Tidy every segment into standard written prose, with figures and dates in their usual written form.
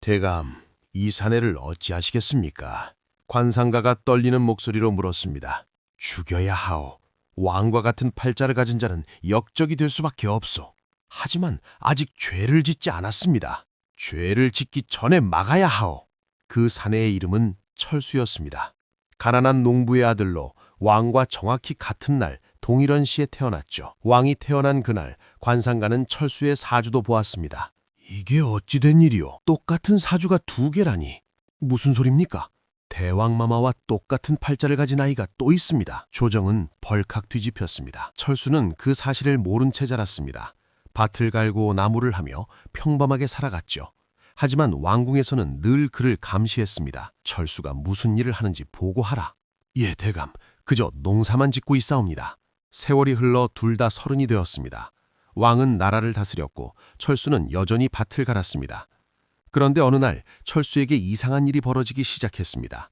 대감, 이 사내를 어찌하시겠습니까? 관상가가 떨리는 목소리로 물었습니다. 죽여야 하오. 왕과 같은 팔자를 가진 자는 역적이 될 수밖에 없소. 하지만 아직 죄를 짓지 않았습니다. 죄를 짓기 전에 막아야 하오. 그 사내의 이름은 철수였습니다. 가난한 농부의 아들로 왕과 정확히 같은 날 동일한 시에 태어났죠. 왕이 태어난 그날 관상가는 철수의 사주도 보았습니다. 이게 어찌 된 일이오? 똑같은 사주가 두 개라니. 무슨 소립니까? 대왕마마와 똑같은 팔자를 가진 아이가 또 있습니다. 조정은 벌컥 뒤집혔습니다. 철수는 그 사실을 모른 채 자랐습니다. 밭을 갈고 나무를 하며 평범하게 살아갔죠. 하지만 왕궁에서는 늘 그를 감시했습니다. 철수가 무슨 일을 하는지 보고하라. 예, 대감. 그저 농사만 짓고 있사옵니다. 세월이 흘러 둘 다 30이 되었습니다. 왕은 나라를 다스렸고 철수는 여전히 밭을 갈았습니다. 그런데 어느 날 철수에게 이상한 일이 벌어지기 시작했습니다.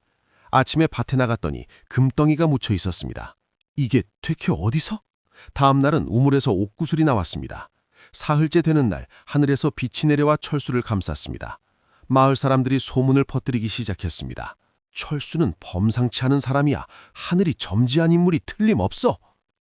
아침에 밭에 나갔더니 금덩이가 묻혀 있었습니다. 이게 퇴케 어디서? 다음 날은 우물에서 옥구슬이 나왔습니다. 사흘째 되는 날 하늘에서 빛이 내려와 철수를 감쌌습니다. 마을 사람들이 소문을 퍼뜨리기 시작했습니다. 철수는 범상치 않은 사람이야. 하늘이 점지한 인물이 틀림없어.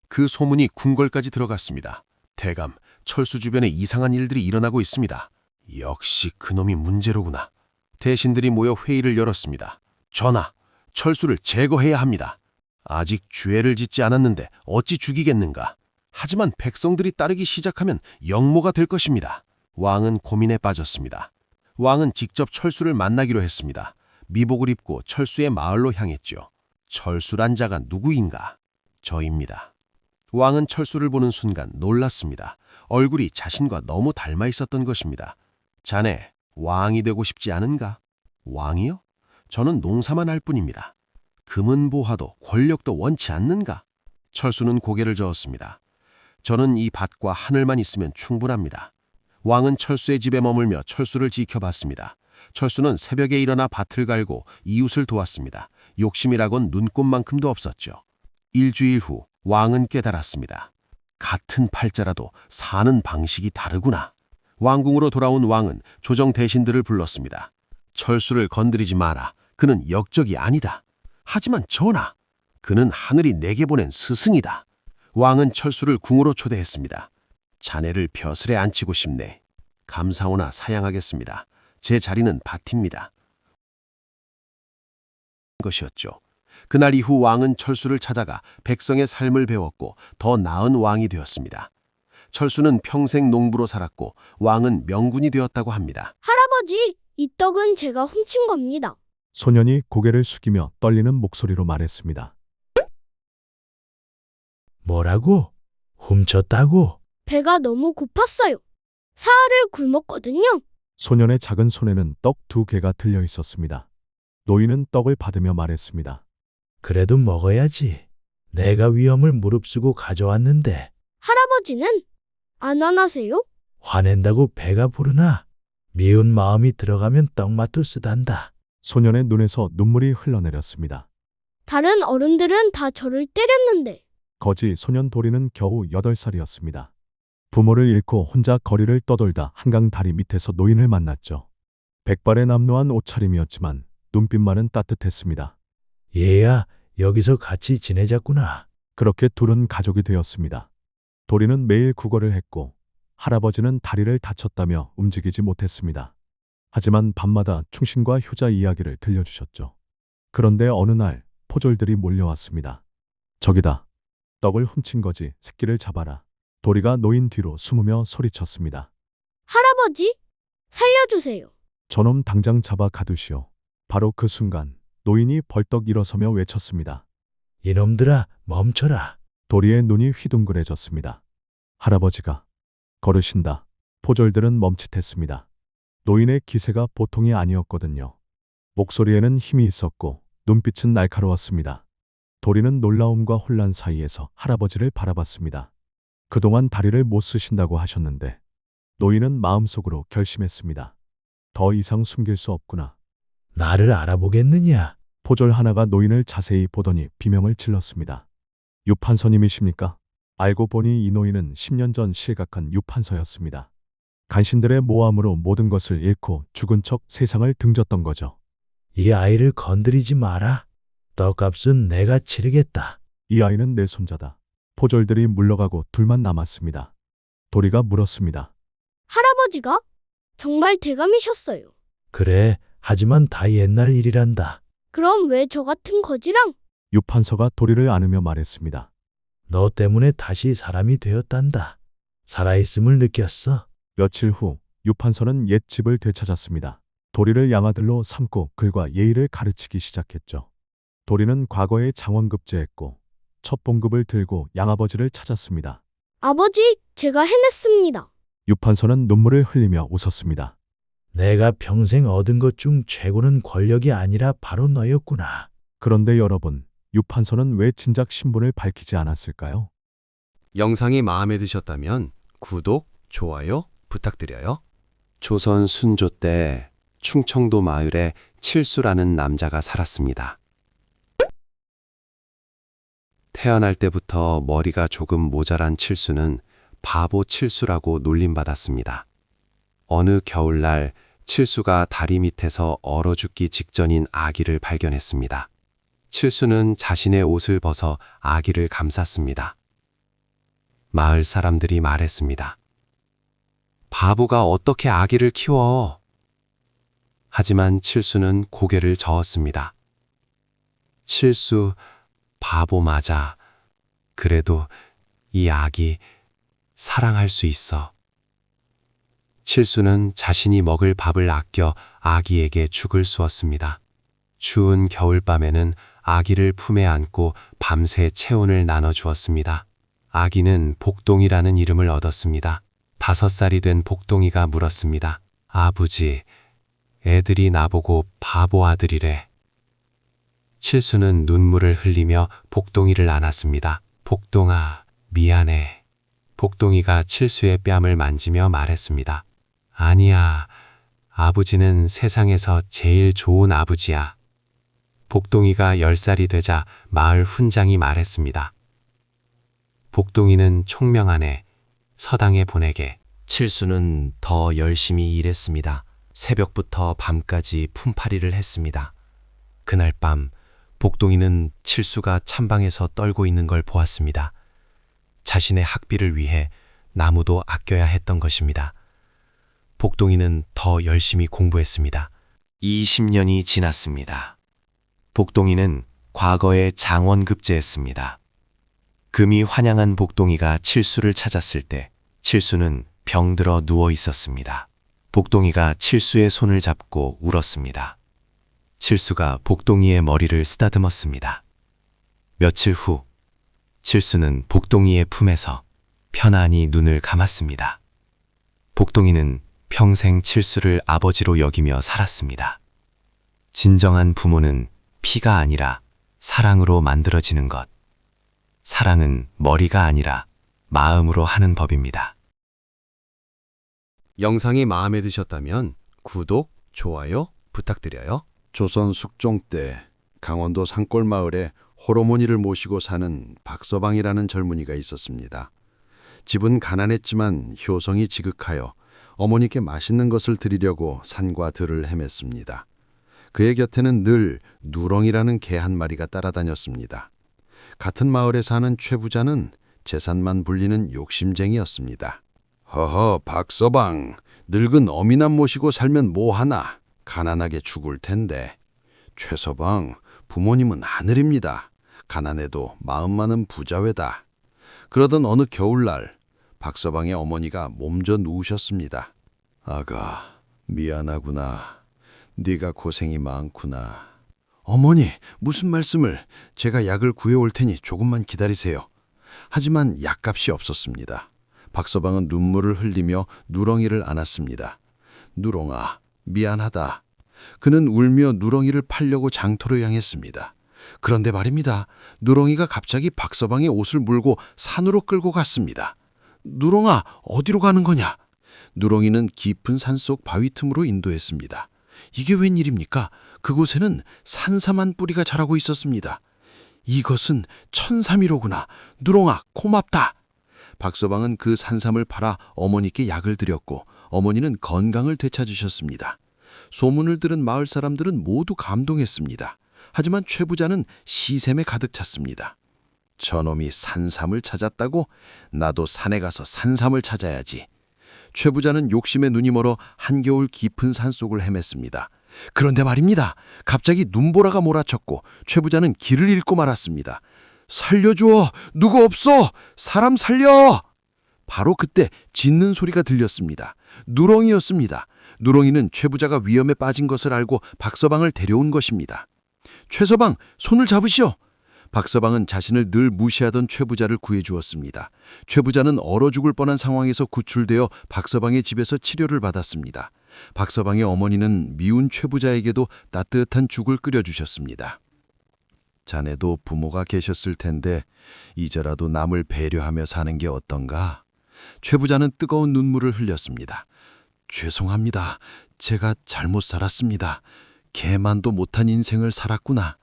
그 소문이 궁궐까지 들어갔습니다. 대감, 철수 주변에 이상한 일들이 일어나고 있습니다. 역시 그놈이 문제로구나. 대신들이 모여 회의를 열었습니다. 전하, 철수를 제거해야 합니다. 아직 죄를 짓지 않았는데 어찌 죽이겠는가? 하지만 백성들이 따르기 시작하면 영모가 될 것입니다. 왕은 고민에 빠졌습니다. 왕은 직접 철수를 만나기로 했습니다. 미복을 입고 철수의 마을로 향했죠. 철수란 자가 누구인가? 저입니다. 왕은 철수를 보는 순간 놀랐습니다. 얼굴이 자신과 너무 닮아 있었던 것입니다. 자네, 왕이 되고 싶지 않은가? 왕이요? 저는 농사만 할 뿐입니다. 금은보화도 권력도 원치 않는가? 철수는 고개를 저었습니다. 저는 이 밭과 하늘만 있으면 충분합니다. 왕은 철수의 집에 머물며 철수를 지켜봤습니다. 철수는 새벽에 일어나 밭을 갈고 이웃을 도왔습니다. 욕심이라곤 눈꼽만큼도 없었죠. 일주일 후 왕은 깨달았습니다. 같은 팔자라도 사는 방식이 다르구나. 왕궁으로 돌아온 왕은 조정 대신들을 불렀습니다. 철수를 건드리지 마라. 그는 역적이 아니다. 하지만 전하, 그는 하늘이 내게 보낸 스승이다. 왕은 철수를 궁으로 초대했습니다. 자네를 벼슬에 앉히고 싶네. 감사오나 사양하겠습니다. 제 자리는 밭입니다. 것이었죠. 그날 이후 왕은 철수를 찾아가 백성의 삶을 배웠고 더 나은 왕이 되었습니다. 철수는 평생 농부로 살았고 왕은 명군이 되었다고 합니다. 할아버지, 이 떡은 제가 훔친 겁니다. 소년이 고개를 숙이며 떨리는 목소리로 말했습니다. 뭐라고? 훔쳤다고? 배가 너무 고팠어요. 사흘을 굶었거든요. 소년의 작은 손에는 떡 2개가 들려 있었습니다. 노인은 떡을 받으며 말했습니다. 그래도 먹어야지. 내가 위험을 무릅쓰고 가져왔는데 할아버지는 안 화나세요? 화낸다고 배가 부르나? 미운 마음이 들어가면 떡맛도 쓰단다. 소년의 눈에서 눈물이 흘러내렸습니다. 다른 어른들은 다 저를 때렸는데 거지 소년 도리는 겨우 8살이었습니다. 부모를 잃고 혼자 거리를 떠돌다 한강 다리 밑에서 노인을 만났죠. 백발의 남루한 옷차림이었지만 눈빛만은 따뜻했습니다. 얘야, 여기서 같이 지내자꾸나. 그렇게 둘은 가족이 되었습니다. 도리는 매일 구걸을 했고 할아버지는 다리를 다쳤다며 움직이지 못했습니다. 하지만 밤마다 충신과 효자 이야기를 들려주셨죠. 그런데 어느 날 포졸들이 몰려왔습니다. 저기다. 떡을 훔친 거지 새끼를 잡아라. 도리가 노인 뒤로 숨으며 소리쳤습니다. 할아버지, 살려주세요. 저놈 당장 잡아 가두시오. 바로 그 순간 노인이 벌떡 일어서며 외쳤습니다. 이놈들아, 멈춰라. 도리의 눈이 휘둥그레졌습니다. 할아버지가 걸으신다. 포졸들은 멈칫했습니다. 노인의 기세가 보통이 아니었거든요. 목소리에는 힘이 있었고 눈빛은 날카로웠습니다. 도리는 놀라움과 혼란 사이에서 할아버지를 바라봤습니다. 그동안 다리를 못 쓰신다고 하셨는데 노인은 마음속으로 결심했습니다. 더 이상 숨길 수 없구나. 나를 알아보겠느냐? 포졸 하나가 노인을 자세히 보더니 비명을 질렀습니다. 유판서님이십니까? 알고 보니 이 노인은 10년 전 실각한 유판서였습니다. 간신들의 모함으로 모든 것을 잃고 죽은 척 세상을 등졌던 거죠. 이 아이를 건드리지 마라. 떡값은 내가 치르겠다. 이 아이는 내 손자다. 포졸들이 물러가고 둘만 남았습니다. 도리가 물었습니다. 할아버지가? 정말 대감이셨어요. 그래, 하지만 다 옛날 일이란다. 그럼 왜 저 같은 거지랑? 유판서가 도리를 안으며 말했습니다. 너 때문에 다시 사람이 되었단다. 살아있음을 느꼈어. 며칠 후 유판서는 옛 집을 되찾았습니다. 도리를 양아들로 삼고 글과 예의를 가르치기 시작했죠. 도리는 과거에 장원급제했고 첫 봉급을 들고 양아버지를 찾았습니다. 아버지, 제가 해냈습니다. 유판서는 눈물을 흘리며 웃었습니다. 내가 평생 얻은 것 중 최고는 권력이 아니라 바로 너였구나. 그런데 여러분, 유판서는 왜 진작 신분을 밝히지 않았을까요? 영상이 마음에 드셨다면 구독, 좋아요 부탁드려요. 조선 순조 때 충청도 마을에 칠수라는 남자가 살았습니다. 태어날 때부터 머리가 조금 모자란 칠수는 바보 칠수라고 놀림받았습니다. 어느 겨울날 칠수가 다리 밑에서 얼어 죽기 직전인 아기를 발견했습니다. 칠수는 자신의 옷을 벗어 아기를 감쌌습니다. 마을 사람들이 말했습니다. 바보가 어떻게 아기를 키워? 하지만 칠수는 고개를 저었습니다. 칠수, 바보 맞아. 그래도 이 아기 사랑할 수 있어. 칠수는 자신이 먹을 밥을 아껴 아기에게 죽을 쑤었습니다. 추운 겨울밤에는 아기를 품에 안고 밤새 체온을 나눠주었습니다. 아기는 복동이라는 이름을 얻었습니다. 5살이 된 복동이가 물었습니다. 아버지, 애들이 나보고 바보 아들이래. 칠수는 눈물을 흘리며 복동이를 안았습니다. 복동아, 미안해. 복동이가 칠수의 뺨을 만지며 말했습니다. 아니야, 아버지는 세상에서 제일 좋은 아버지야. 복동이가 10살이 되자 마을 훈장이 말했습니다. 복동이는 총명하네. 서당에 보내게. 칠수는 더 열심히 일했습니다. 새벽부터 밤까지 품팔이를 했습니다. 그날 밤 복동이는 칠수가 찬방에서 떨고 있는 걸 보았습니다. 자신의 학비를 위해 나무도 아껴야 했던 것입니다. 복동이는 더 열심히 공부했습니다. 20년이 지났습니다. 복동이는 과거에 장원급제했습니다. 금이 환영한 복동이가 칠수를 찾았을 때 칠수는 병들어 누워 있었습니다. 복동이가 칠수의 손을 잡고 울었습니다. 칠수가 복동이의 머리를 쓰다듬었습니다. 며칠 후 칠수는 복동이의 품에서 편안히 눈을 감았습니다. 복동이는 평생 칠수를 아버지로 여기며 살았습니다. 진정한 부모는 피가 아니라 사랑으로 만들어지는 것. 사랑은 머리가 아니라 마음으로 하는 법입니다. 영상이 마음에 드셨다면 구독, 좋아요 부탁드려요. 조선 숙종 때 강원도 산골 마을에 호르몬이를 모시고 사는 박서방이라는 젊은이가 있었습니다. 집은 가난했지만 효성이 지극하여 어머니께 맛있는 것을 드리려고 산과 들을 헤맸습니다. 그의 곁에는 늘 누렁이라는 개 한 마리가 따라다녔습니다. 같은 마을에 사는 최부자는 재산만 불리는 욕심쟁이였습니다. 허허, 박서방, 늙은 어미남 모시고 살면 뭐하나? 가난하게 죽을 텐데. 최서방, 부모님은 하늘입니다. 가난해도 마음만은 부자외다. 그러던 어느 겨울날 박서방의 어머니가 몸져 누우셨습니다. 아가, 미안하구나. 네가 고생이 많구나. 어머니, 무슨 말씀을. 제가 약을 구해올 테니 조금만 기다리세요. 하지만 약값이 없었습니다. 박서방은 눈물을 흘리며 누렁이를 안았습니다. 누렁아, 미안하다. 그는 울며 누렁이를 팔려고 장터로 향했습니다. 그런데 말입니다. 누렁이가 갑자기 박서방의 옷을 물고 산으로 끌고 갔습니다. 누렁아, 어디로 가는 거냐? 누렁이는 깊은 산속 바위 틈으로 인도했습니다. 이게 웬일입니까? 그곳에는 산삼한 뿌리가 자라고 있었습니다. 이것은 천삼이로구나. 누렁아, 고맙다. 박서방은 그 산삼을 팔아 어머니께 약을 드렸고 어머니는 건강을 되찾으셨습니다. 소문을 들은 마을 사람들은 모두 감동했습니다. 하지만 최 부자는 시샘에 가득 찼습니다. 저놈이 산삼을 찾았다고? 나도 산에 가서 산삼을 찾아야지. 최 부자는 욕심에 눈이 멀어 한겨울 깊은 산속을 헤맸습니다. 그런데 말입니다. 갑자기 눈보라가 몰아쳤고 최 부자는 길을 잃고 말았습니다. 살려줘! 누구 없어! 사람 살려! 바로 그때 짖는 소리가 들렸습니다. 누렁이였습니다. 누렁이는 최 부자가 위험에 빠진 것을 알고 박서방을 데려온 것입니다. 최서방, 손을 잡으시오! 박서방은 자신을 늘 무시하던 최 부자를 구해주었습니다. 최 부자는 얼어 죽을 뻔한 상황에서 구출되어 박서방의 집에서 치료를 받았습니다. 박서방의 어머니는 미운 최 부자에게도 따뜻한 죽을 끓여주셨습니다. 자네도 부모가 계셨을 텐데 이제라도 남을 배려하며 사는 게 어떤가? 최 부자는 뜨거운 눈물을 흘렸습니다. 죄송합니다. 제가 잘못 살았습니다. 개만도 못한 인생을 살았구나.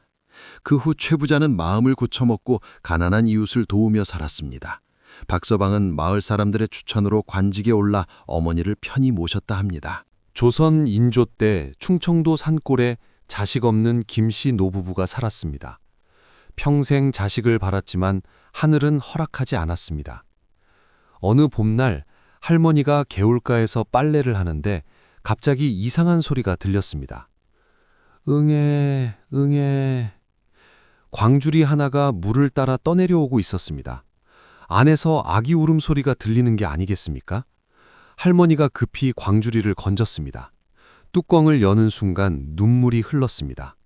그 후 최 부자는 마음을 고쳐먹고 가난한 이웃을 도우며 살았습니다. 박서방은 마을 사람들의 추천으로 관직에 올라 어머니를 편히 모셨다 합니다. 조선 인조 때 충청도 산골에 자식 없는 김씨 노부부가 살았습니다. 평생 자식을 바랐지만 하늘은 허락하지 않았습니다. 어느 봄날 할머니가 개울가에서 빨래를 하는데 갑자기 이상한 소리가 들렸습니다. 응애, 응애. 광주리 하나가 물을 따라 떠내려오고 있었습니다. 안에서 아기 울음소리가 들리는 게 아니겠습니까? 할머니가 급히 광주리를 건졌습니다. 뚜껑을 여는 순간 눈물이 흘렀습니다.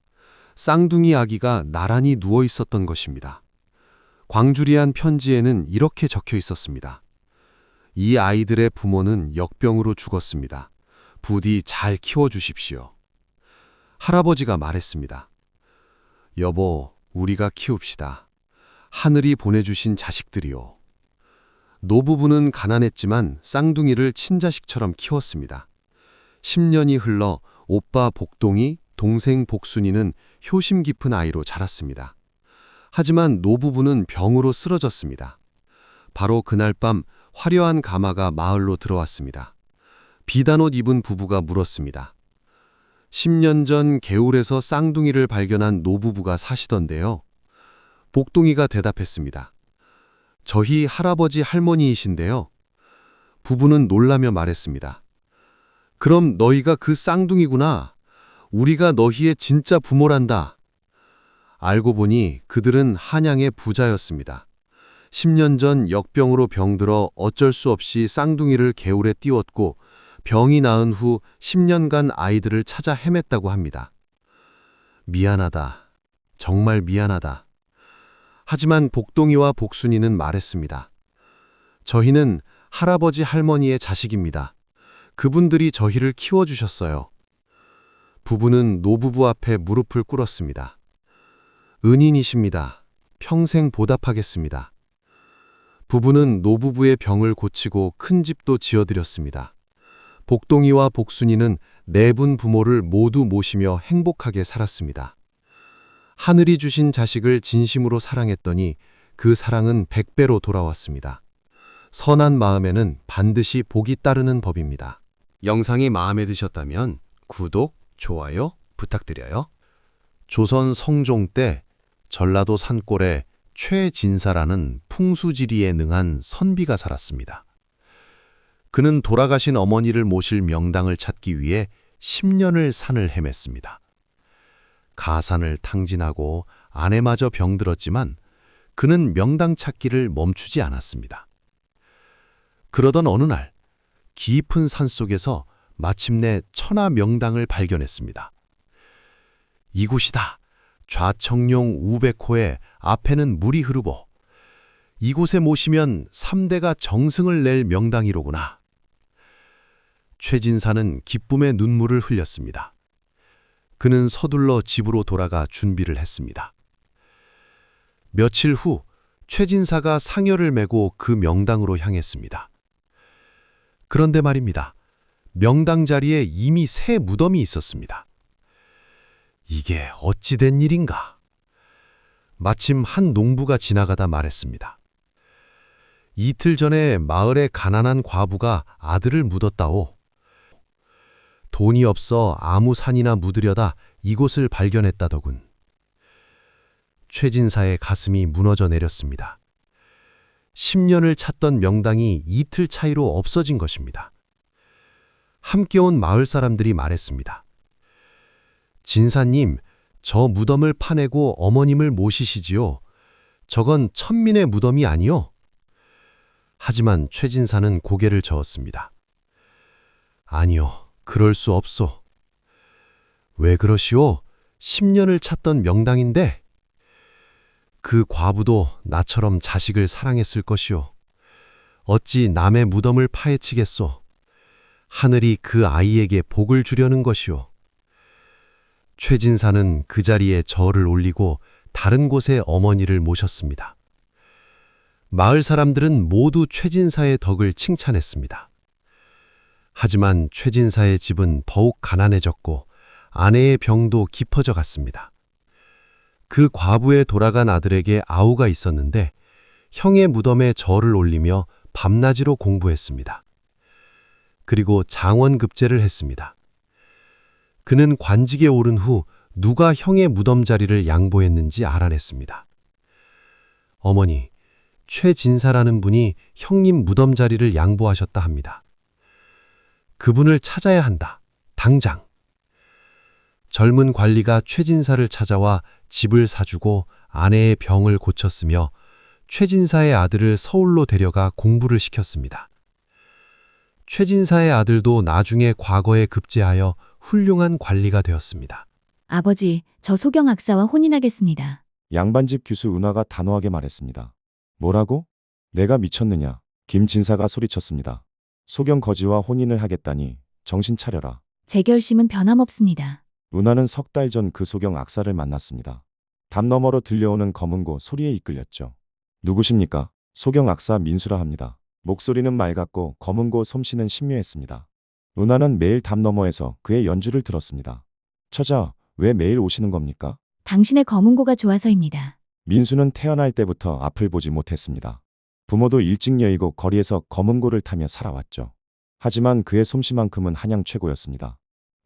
쌍둥이 아기가 나란히 누워 있었던 것입니다. 광주리한 편지에는 이렇게 적혀 있었습니다. 이 아이들의 부모는 역병으로 죽었습니다. 부디 잘 키워주십시오. 할아버지가 말했습니다. 여보, 우리가 키웁시다. 하늘이 보내주신 자식들이요. 노부부는 가난했지만 쌍둥이를 친자식처럼 키웠습니다. 10년이 흘러 오빠 복동이, 동생 복순이는 효심 깊은 아이로 자랐습니다. 하지만 노부부는 병으로 쓰러졌습니다. 바로 그날 밤 화려한 가마가 마을로 들어왔습니다. 비단옷 입은 부부가 물었습니다. 10년 전 개울에서 쌍둥이를 발견한 노부부가 사시던데요. 복동이가 대답했습니다. 저희 할아버지 할머니이신데요. 부부는 놀라며 말했습니다. 그럼 너희가 그 쌍둥이구나. 우리가 너희의 진짜 부모란다. 알고 보니 그들은 한양의 부자였습니다. 10년 전 역병으로 병들어 어쩔 수 없이 쌍둥이를 개울에 띄웠고 병이 나은 후 10년간 아이들을 찾아 헤맸다고 합니다. 미안하다. 정말 미안하다. 하지만 복동이와 복순이는 말했습니다. 저희는 할아버지 할머니의 자식입니다. 그분들이 저희를 키워주셨어요. 부부는 노부부 앞에 무릎을 꿇었습니다. 은인이십니다. 평생 보답하겠습니다. 부부는 노부부의 병을 고치고 큰 집도 지어드렸습니다. 복동이와 복순이는 네 분 부모를 모두 모시며 행복하게 살았습니다. 하늘이 주신 자식을 진심으로 사랑했더니 그 사랑은 100배로 돌아왔습니다. 선한 마음에는 반드시 복이 따르는 법입니다. 영상이 마음에 드셨다면 구독, 좋아요 부탁드려요. 조선 성종 때 전라도 산골에 최진사라는 풍수지리에 능한 선비가 살았습니다. 그는 돌아가신 어머니를 모실 명당을 찾기 위해 10년을 산을 헤맸습니다. 가산을 탕진하고 아내마저 병들었지만 그는 명당 찾기를 멈추지 않았습니다. 그러던 어느 날 깊은 산속에서 마침내 천하 명당을 발견했습니다. 이곳이다. 좌청룡 우백호에 앞에는 물이 흐르고 이곳에 모시면 3대가 정승을 낼 명당이로구나. 최진사는 기쁨의 눈물을 흘렸습니다. 그는 서둘러 집으로 돌아가 준비를 했습니다. 며칠 후 최진사가 상여를 메고 그 명당으로 향했습니다. 그런데 말입니다. 명당 자리에 이미 새 무덤이 있었습니다. 이게 어찌 된 일인가? 마침 한 농부가 지나가다 말했습니다. 이틀 전에 마을의 가난한 과부가 아들을 묻었다오. 돈이 없어 아무 산이나 묻으려다 이곳을 발견했다더군. 최진사의 가슴이 무너져 내렸습니다. 10년을 찾던 명당이 이틀 차이로 없어진 것입니다. 함께 온 마을 사람들이 말했습니다. 진사님, 저 무덤을 파내고 어머님을 모시시지요. 저건 천민의 무덤이 아니요. 하지만 최진사는 고개를 저었습니다. 아니요, 그럴 수 없소. 왜 그러시오? 10년을 찾던 명당인데. 그 과부도 나처럼 자식을 사랑했을 것이오. 어찌 남의 무덤을 파헤치겠소. 하늘이 그 아이에게 복을 주려는 것이오. 최진사는 그 자리에 절을 올리고 다른 곳에 어머니를 모셨습니다. 마을 사람들은 모두 최진사의 덕을 칭찬했습니다. 하지만 최진사의 집은 더욱 가난해졌고 아내의 병도 깊어져 갔습니다. 그 과부에 돌아간 아들에게 아우가 있었는데 형의 무덤에 절을 올리며 밤낮으로 공부했습니다. 그리고 장원급제를 했습니다. 그는 관직에 오른 후 누가 형의 무덤 자리를 양보했는지 알아냈습니다. 어머니, 최진사라는 분이 형님 무덤 자리를 양보하셨다 합니다. 그분을 찾아야 한다. 당장. 젊은 관리가 최진사를 찾아와 집을 사주고 아내의 병을 고쳤으며 최진사의 아들을 서울로 데려가 공부를 시켰습니다. 최진사의 아들도 나중에 과거에 급제하여 훌륭한 관리가 되었습니다. 아버지, 저 소경 악사와 혼인하겠습니다. 양반집 규수 은하가 단호하게 말했습니다. 뭐라고? 내가 미쳤느냐? 김진사가 소리쳤습니다. 소경 거지와 혼인을 하겠다니 정신 차려라. 제 결심은 변함없습니다. 은하는 석 달 전 그 소경 악사를 만났습니다. 담 너머로 들려오는 검은고 소리에 이끌렸죠. 누구십니까? 소경 악사 민수라 합니다. 목소리는 맑았고 검은고 솜씨는 신묘했습니다. 은하는 매일 담 너머에서 그의 연주를 들었습니다. 처자, 왜 매일 오시는 겁니까? 당신의 검은고가 좋아서입니다. 민수는 태어날 때부터 앞을 보지 못했습니다. 부모도 일찍 여의고 거리에서 검은고를 타며 살아왔죠. 하지만 그의 솜씨만큼은 한양 최고였습니다.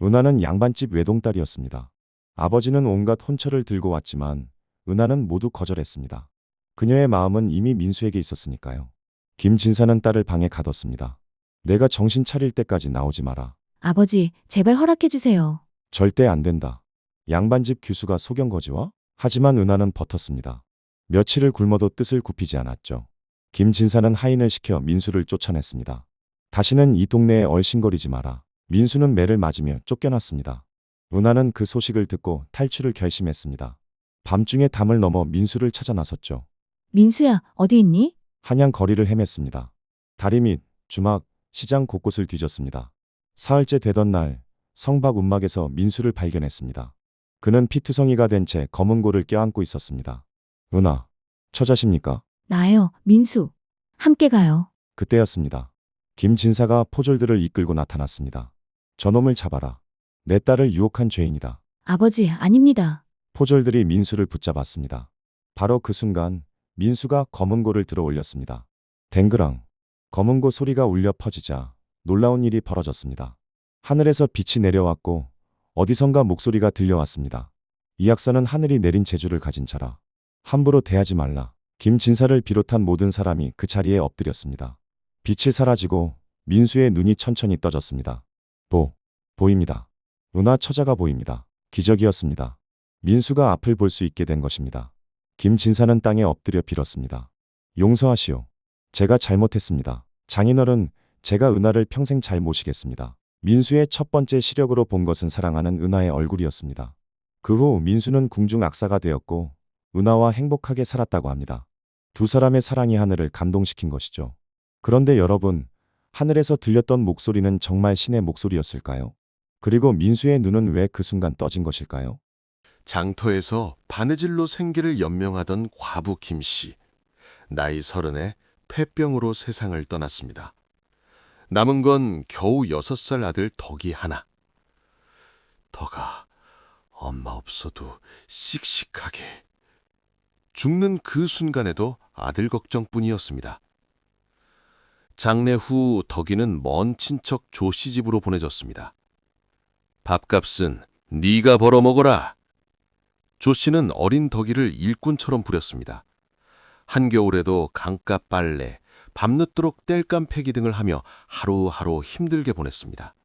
은하는 양반집 외동딸이었습니다. 아버지는 온갖 혼처를 들고 왔지만 은하는 모두 거절했습니다. 그녀의 마음은 이미 민수에게 있었으니까요. 김진사는 딸을 방에 가뒀습니다. 내가 정신 차릴 때까지 나오지 마라. 아버지, 제발 허락해 주세요. 절대 안 된다. 양반집 규수가 소경 거지와? 하지만 은하는 버텼습니다. 며칠을 굶어도 뜻을 굽히지 않았죠. 김진사는 하인을 시켜 민수를 쫓아냈습니다. 다시는 이 동네에 얼씬거리지 마라. 민수는 매를 맞으며 쫓겨났습니다. 은하는 그 소식을 듣고 탈출을 결심했습니다. 밤중에 담을 넘어 민수를 찾아 나섰죠. 민수야, 어디 있니? 한양 거리를 헤맸습니다. 다리 밑, 주막, 시장 곳곳을 뒤졌습니다. 사흘째 되던 날 성박 운막에서 민수를 발견했습니다. 그는 피투성이가 된 채 검은고를 껴안고 있었습니다. 은하, 처자십니까? 나요, 민수. 함께 가요. 그때였습니다. 김진사가 포졸들을 이끌고 나타났습니다. 저놈을 잡아라. 내 딸을 유혹한 죄인이다. 아버지, 아닙니다. 포졸들이 민수를 붙잡았습니다. 바로 그 순간 민수가 검은고를 들어 올렸습니다. 댕그랑 검은고 소리가 울려 퍼지자 놀라운 일이 벌어졌습니다. 하늘에서 빛이 내려왔고 어디선가 목소리가 들려왔습니다. 이 약사는 하늘이 내린 재주를 가진 자라. 함부로 대하지 말라. 김진사를 비롯한 모든 사람이 그 자리에 엎드렸습니다. 빛이 사라지고 민수의 눈이 천천히 떠졌습니다. 보입니다. 은하 처자가 보입니다. 기적이었습니다. 민수가 앞을 볼 수 있게 된 것입니다. 김진사는 땅에 엎드려 빌었습니다. 용서하시오. 제가 잘못했습니다. 장인어른, 제가 은하를 평생 잘 모시겠습니다. 민수의 첫 번째 시력으로 본 것은 사랑하는 은하의 얼굴이었습니다. 그 후 민수는 궁중 악사가 되었고 은하와 행복하게 살았다고 합니다. 두 사람의 사랑이 하늘을 감동시킨 것이죠. 그런데 여러분, 하늘에서 들렸던 목소리는 정말 신의 목소리였을까요? 그리고 민수의 눈은 왜 그 순간 떠진 것일까요? 장터에서 바느질로 생계를 연명하던 과부 김씨. 나이 30에 폐병으로 세상을 떠났습니다. 남은 건 겨우 6살 아들 덕이 하나. 덕아, 엄마 없어도 씩씩하게. 죽는 그 순간에도 아들 걱정뿐이었습니다. 장례 후 덕이는 먼 친척 조씨 집으로 보내졌습니다. 밥값은 네가 벌어먹어라. 조 씨는 어린 덕이를 일꾼처럼 부렸습니다. 한겨울에도 강가 빨래, 밤늦도록 땔감 패기 등을 하며 하루하루 힘들게 보냈습니다.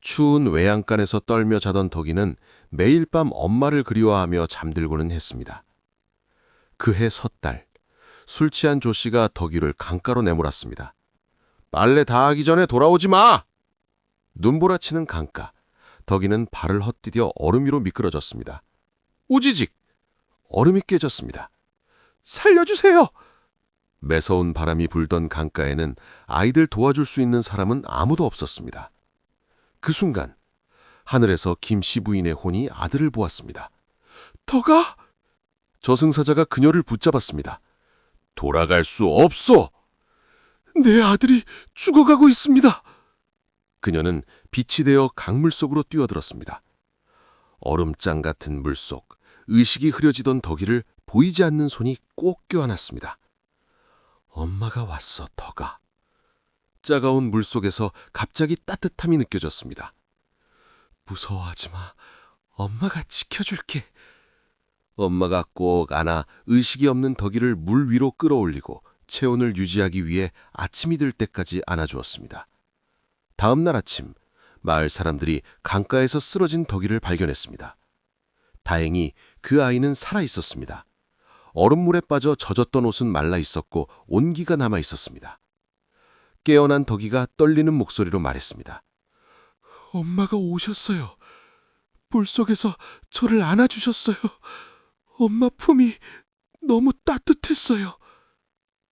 추운 외양간에서 떨며 자던 덕이는 매일 밤 엄마를 그리워하며 잠들고는 했습니다. 그해 섣달, 술 취한 조 씨가 덕이를 강가로 내몰았습니다. 빨래 다 하기 전에 돌아오지 마! 눈보라치는 강가, 덕이는 발을 헛디뎌 얼음 위로 미끄러졌습니다. 우지직! 얼음이 깨졌습니다. 살려주세요! 매서운 바람이 불던 강가에는 아이들 도와줄 수 있는 사람은 아무도 없었습니다. 그 순간 하늘에서 김씨 부인의 혼이 아들을 보았습니다. 덕아! 저승사자가 그녀를 붙잡았습니다. 돌아갈 수 없어! 내 아들이 죽어가고 있습니다. 그녀는 빛이 되어 강물 속으로 뛰어들었습니다. 얼음장 같은 물속, 의식이 흐려지던 덕이를 보이지 않는 손이 꼭 껴안았습니다. 엄마가 왔어, 덕아. 차가운 물속에서 갑자기 따뜻함이 느껴졌습니다. 무서워하지 마. 엄마가 지켜줄게. 엄마가 꼭 안아 의식이 없는 덕이를 물 위로 끌어올리고 체온을 유지하기 위해 아침이 들 때까지 안아주었습니다. 다음 날 아침, 마을 사람들이 강가에서 쓰러진 덕이를 발견했습니다. 다행히 그 아이는 살아 있었습니다. 얼음물에 빠져 젖었던 옷은 말라 있었고 온기가 남아 있었습니다. 깨어난 덕이가 떨리는 목소리로 말했습니다. 엄마가 오셨어요. 물속에서 저를 안아주셨어요. 엄마 품이 너무 따뜻했어요.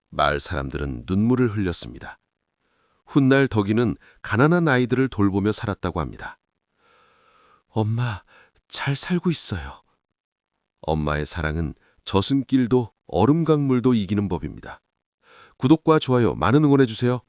마을 사람들은 눈물을 흘렸습니다. 훗날 덕이는 가난한 아이들을 돌보며 살았다고 합니다. 엄마, 잘 살고 있어요. 엄마의 사랑은 저승길도 얼음 강물도 이기는 법입니다. 구독과 좋아요 많은 응원해주세요.